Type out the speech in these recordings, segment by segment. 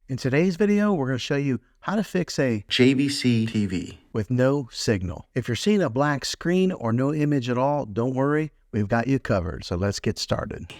In today's video, we're going to show you how to fix a JVC TV with no signal. If you're seeing a black screen or no image at all, don't worry, we've got you covered. So let's get started.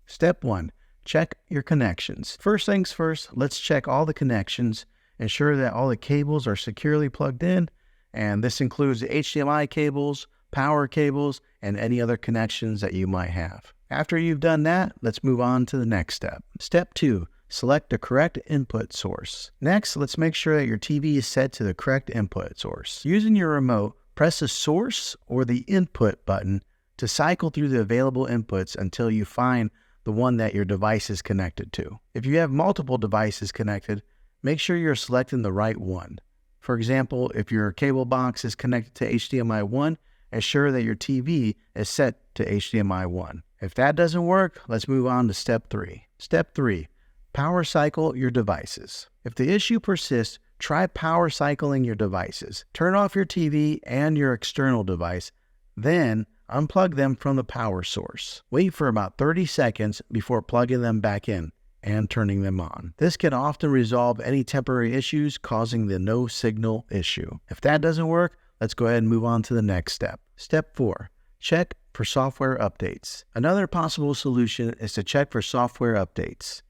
Step 1, check your connections. First things first, let's check all the connections, ensure that all the cables are securely plugged in, and this includes the HDMI cables, power cables, and any other connections that you might have. After you've done that, let's move on to the next step. Step 2, select the correct input source. Next, let's make sure that your TV is set to the correct input source. Using your remote, press the source or the input button to cycle through the available inputs until you find the one that your device is connected to. If you have multiple devices connected, make sure you're selecting the right one. For example, if your cable box is connected to HDMI 1, ensure that your TV is set to HDMI 1. If that doesn't work, let's move on to step 3. Step 3, power cycle your devices. If the issue persists, try power cycling your devices. Turn off your TV and your external device, then unplug them from the power source. Wait for about 30 seconds before plugging them back in and turning them on. This can often resolve any temporary issues causing the no signal issue. If that doesn't work, let's go ahead and move on to the next step. Step 4, check for software updates. Another possible solution is to check for software updates.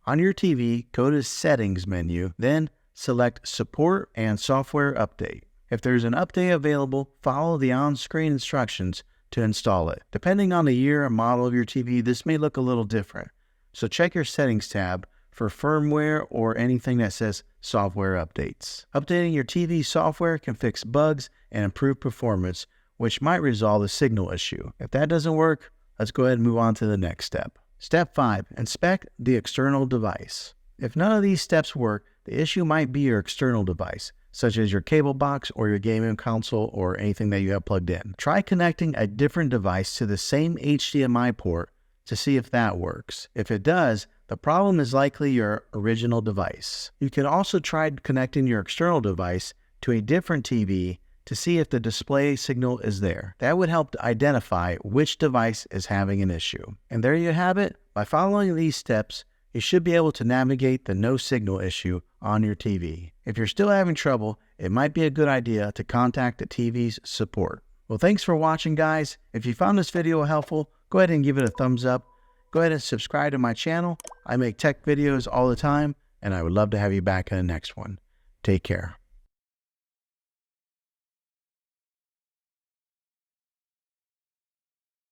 On your TV, go to Settings menu, then select Support and Software Update. If there's an update available, follow the on-screen instructions to install it. Depending on the year and model of your TV, this may look a little different. So check your Settings tab for firmware or anything that says Software Updates. Updating your TV software can fix bugs and improve performance, which might resolve the signal issue. If that doesn't work, let's go ahead and move on to the next step. Step 5, inspect the external device. If none of these steps work, the issue might be your external device, such as your cable box or your gaming console or anything that you have plugged in. Try connecting a different device to the same HDMI port to see if that works. If it does, the problem is likely your original device. You can also try connecting your external device to a different TV to see if the display signal is there. That would help to identify which device is having an issue. And there you have it. By following these steps, you should be able to navigate the no signal issue on your TV. If you're still having trouble, it might be a good idea to contact the TV's support. Well, thanks for watching, guys. If you found this video helpful, go ahead and give it a thumbs up. Go ahead and subscribe to my channel. I make tech videos all the time, and I would love to have you back in the next one. Take care.